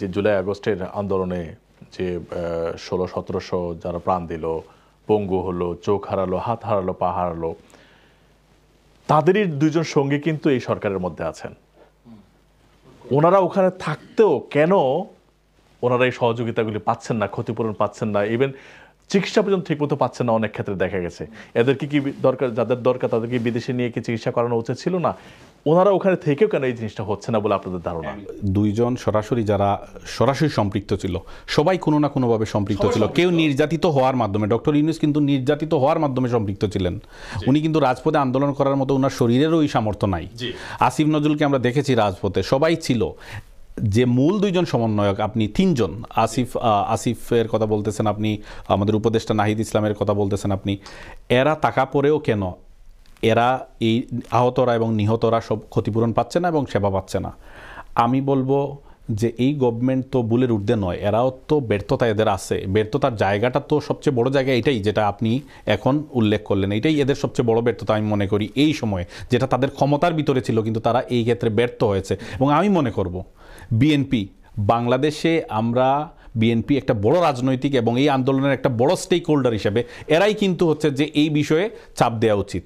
যে জুলাই আগস্টের আন্দোলনে যে ১৬-১৭০০ যারা প্রাণ দিল, পঙ্গু হলো, চোখ হারালো, হাত হারালো, পা হারালো, তাদেরই দুইজন সঙ্গী কিন্তু এই সরকারের মধ্যে আছেন। ওনারা ওখানে থাকতেও কেন ওনারা এই সহযোগিতাগুলি পাচ্ছেন না, ক্ষতিপূরণ পাচ্ছেন না, ইভেন চিকিৎসা পর্যন্ত ঠিকমতো পাচ্ছেন না অনেক ক্ষেত্রে দেখা গেছে। এদেরকে কি দরকার, যাদের দরকার তাদেরকে বিদেশে নিয়ে কি চিকিৎসা করানো উচিত ছিল না? ওনারা ওখানে থেকেও কেন এই জিনিসটা হচ্ছে না বলে আপনাদের ধারণা? দুইজন সরাসরি যারা সরাসরি সম্পৃক্ত ছিল, সবাই কোনো না কোনোভাবে সম্পৃক্ত ছিল। কেউ নির্যাতিত হওয়ার মাধ্যমে, ডক্টর ইউনূস কিন্তু নির্যাতিত হওয়ার মাধ্যমে সম্পৃক্ত ছিলেন। উনি কিন্তু রাজপথে আন্দোলন করার মতো ওনার শরীরেরও ওই সামর্থ্য নাই। আসিফ নজরুলকে আমরা দেখেছি রাজপথে, সবাই ছিল। যে মূল দুইজন সমন্বয়ক, আপনি তিনজন, আসিফের কথা বলতেছেন আপনি, আমাদের উপদেষ্টা নাহিদ ইসলামের কথা বলতেছেন আপনি, এরা টাকা পরেও কেন এরা এই আহতরা এবং নিহতরা সব ক্ষতিপূরণ পাচ্ছে না এবং সেবা পাচ্ছে না? আমি বলবো যে এই গভর্নমেন্ট তো ভুলের ঊর্ধ্বে নয়, এরাও তো ব্যর্থতা এদের আছে। ব্যর্থতার জায়গাটা তো সবচেয়ে বড় জায়গা এটাই, যেটা আপনি এখন উল্লেখ করলেন, এটাই এদের সবচেয়ে বড় ব্যর্থতা আমি মনে করি এই সময়ে, যেটা তাদের ক্ষমতার ভিতরে ছিল কিন্তু তারা এই ক্ষেত্রে ব্যর্থ হয়েছে। এবং আমি মনে করব বিএনপি, বাংলাদেশে আমরা বিএনপি একটা বড় রাজনৈতিক এবং এই আন্দোলনের একটা বড় স্টেক হোল্ডার হিসেবে এরাই কিন্তু হচ্ছে যে এই বিষয়ে চাপ দেওয়া উচিত।